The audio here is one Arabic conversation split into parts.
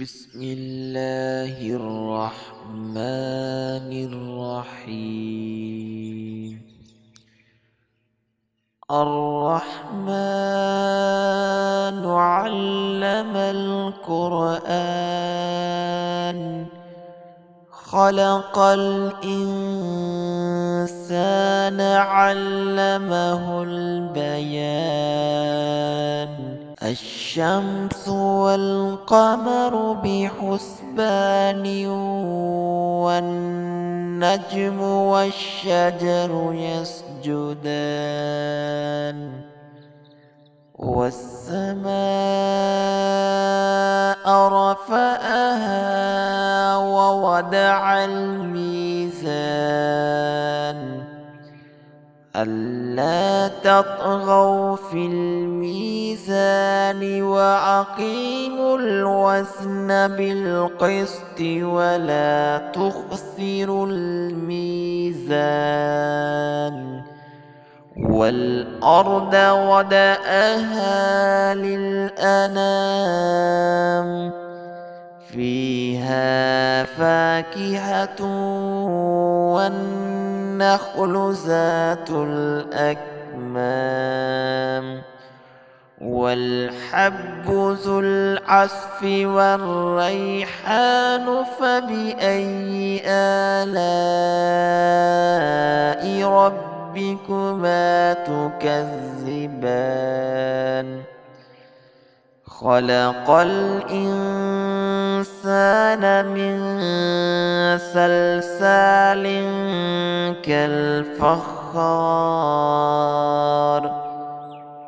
بسم الله الرحمن الرحيم. الرحمن علم القرآن، خلق الإنسان علمه البيان. الشمس والقمر بحسبان، والنجم والشجر يسجدان. والسماء رفعها ووضع الميزان، ألا تطغوا في الميزان وأقيموا الوزن بالقسط ولا تخسروا الميزان. والأرض وضعها للأنام، فيها فاكهة والنخل ذات الأكمام، والحب ذو العصف والريحان. فبأي آلاء ربكما تكذبان؟ خلق الإنسان من صلصال كالفخار،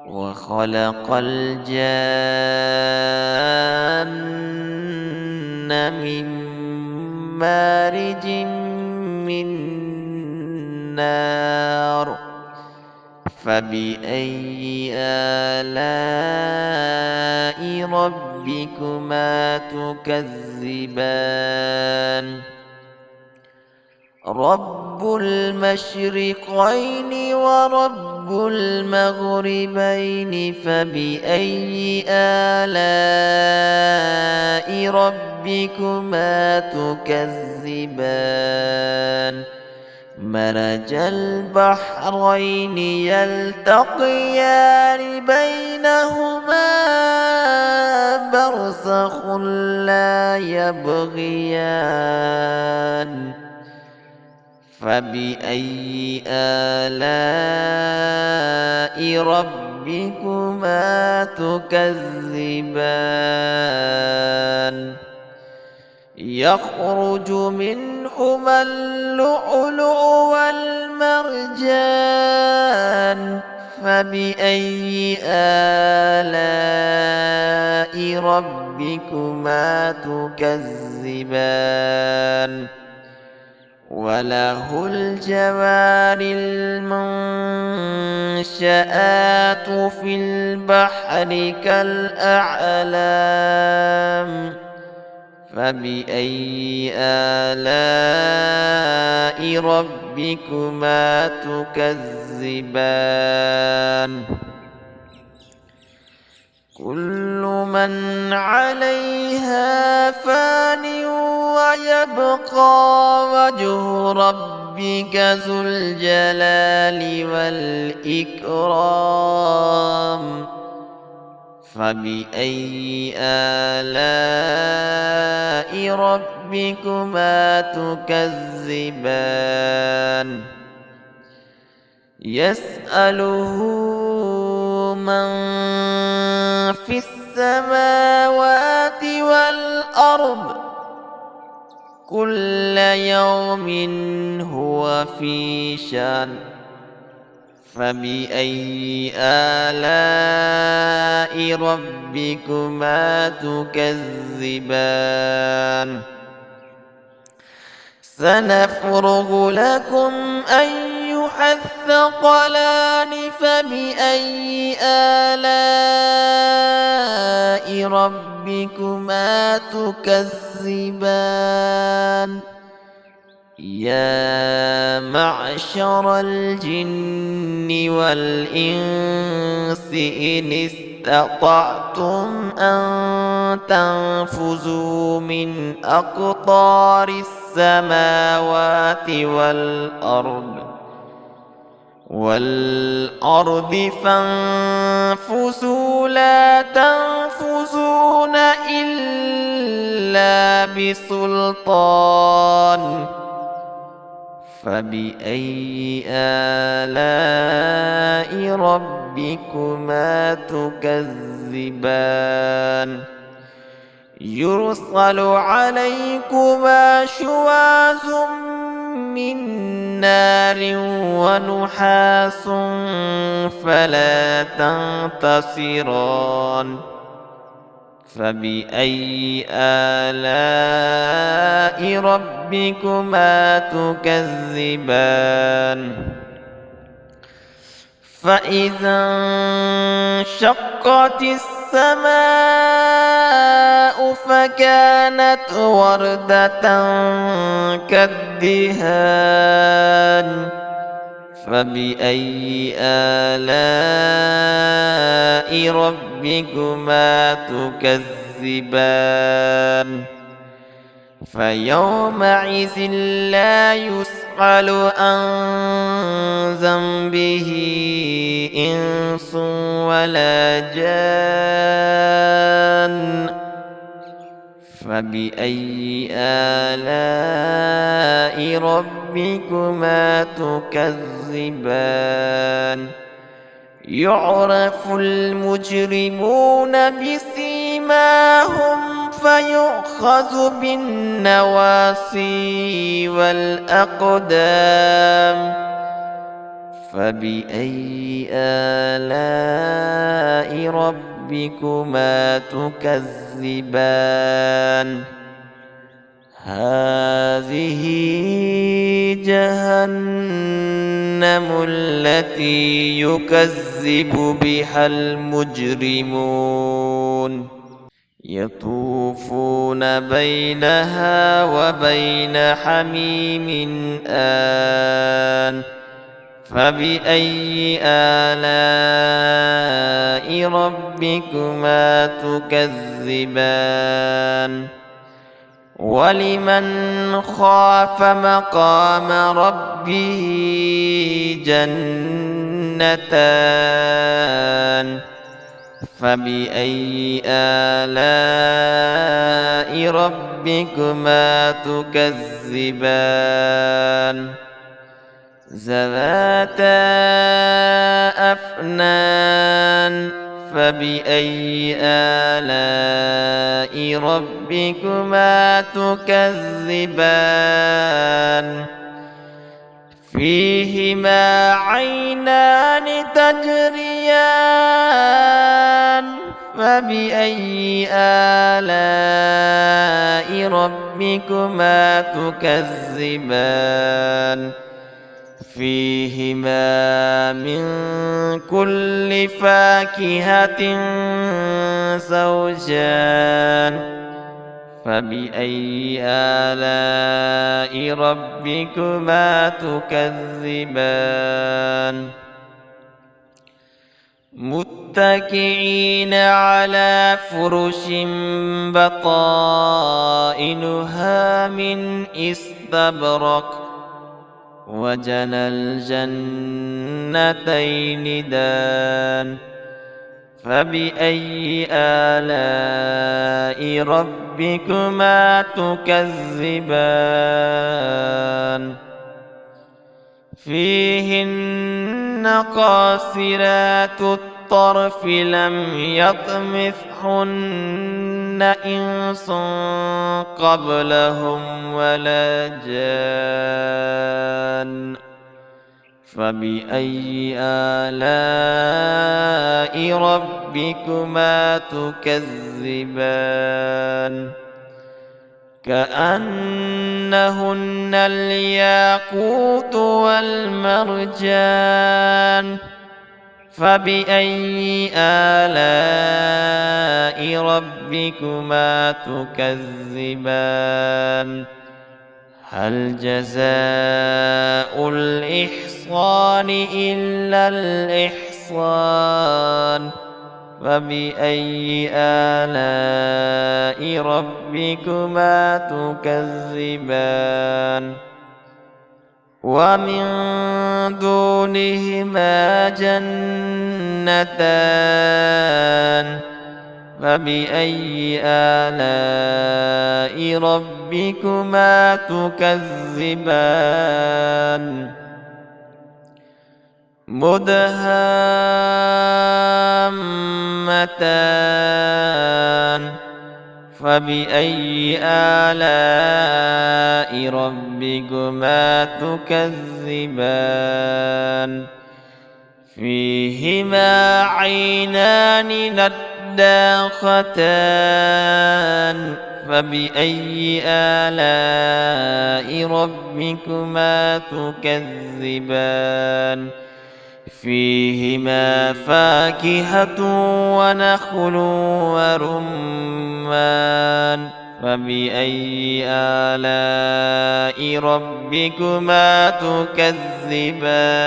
وخلق الجان من مارج من نار. فبأي آلاء ربكما تكذبان؟ رب المشرقين ورب المغربين، فبأي آلاء ربكما تكذبان؟ مرج البحرين يلتقيان، بينهما برزخ لا يبغيان. فبأي آلاء ربكما تكذبان؟ يخرج منهما اللؤلؤ والمرجان. فبأي آلاء ربكما تكذبان؟ وله الجوار المنشآت في البحر كالأعلام. فبأي آلاء ربكما تكذبان؟ كل من عليها فان، ويبقى وجه ربك ذو الجلال والإكرام. فبأي آلاء ربكما تكذبان؟ يسأله من في السماوات والأرض، كل يوم هو في شأن. فبأي آلاء ربكما تكذبان؟ سنفرغ لكم أيها الثقلان. فبأي آلاء ربكما تكذبان؟ يا معشر الجن والإنس إن استطعتم أن تنفذوا من أقطار السماوات والأرض فانفذوا لا تنفذون إلا بسلطان فبأي آلاء ربكما تكذبان يرسل عليكما شواظ من نار ونحاس فلا تنتصران فبأي آلاء ربكما تكذبان فإذا انشقت السماء فكانت وردة كالدهان فبأي آلاء ربكما تكذبان فيومئذ لا يسأل عن ذنبه إنس ولا جان فبأي آلاء ربكما تكذبان يعرف المجرمون بسيماهم فيؤخذ بالنواصي والأقدام فبأي آلاء ربكما تكذبان هذه جهنم التي يكذب بها المجرمون يطوفون بينها وبين حميم آن فبأي آلاء ربكما تكذبان ولمن خاف مقام ربه جنتان فبأي آلاء ربكما تكذبان ذواتا أفنان فبأي آلاء ربكما تكذبان فيهما عينان تجريان فبأي آلاء ربكما تكذبان فيهما من كل فاكهة زوجان فبأي آلاء ربكما تكذبان متكئين على فرش بطائنها من استبرق وجنى الجنتين دان فبأي آلاء ربكما تكذبان فيهن قاصرات الطرف لم يطمثهن إنس قبلهم ولا جان فبأي آلاء ربكما تكذبان كأنهن الياقوت والمرجان فبأي آلاء ربكما تكذبان هل جزاء الإحسان إلا الإحسان فبأي آلاء ربكما تكذبان ومن دونهما جنتان فبأي آلاء ربكما تكذبان مدهامتان فبأي آلاء ربكما تكذبان فيهما عينان نضاختان فبأي آلاء ربكما تكذبان فيهما فاكهة ونخل ورمان فبأي آلاء ربكما تكذبان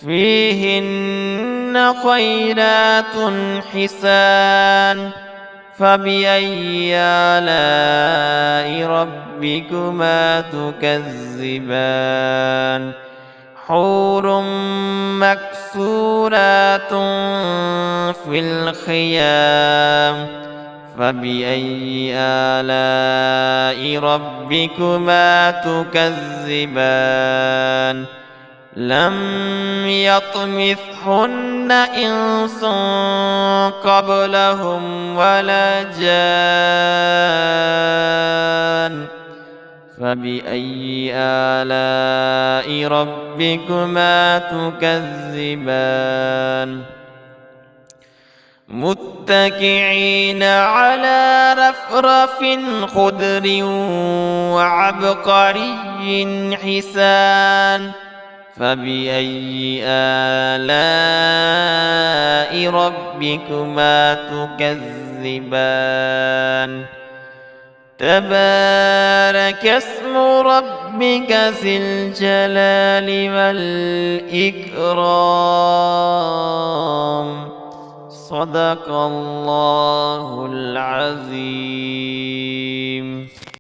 فيهن خيرات حسان فبأي آلاء ربكما تكذبان حور مكسورات في الخيام فبأي آلاء ربكما تكذبان لم يطمثهن إنس قبلهم ولا جان فبأي آلاء ربكما تكذبان متكئين على رفرف خضر وعبقري حسان فبأي آلاء ربكما تكذبان تبارك اسم ربك ذي الجلال والإكرام صدق الله العظيم.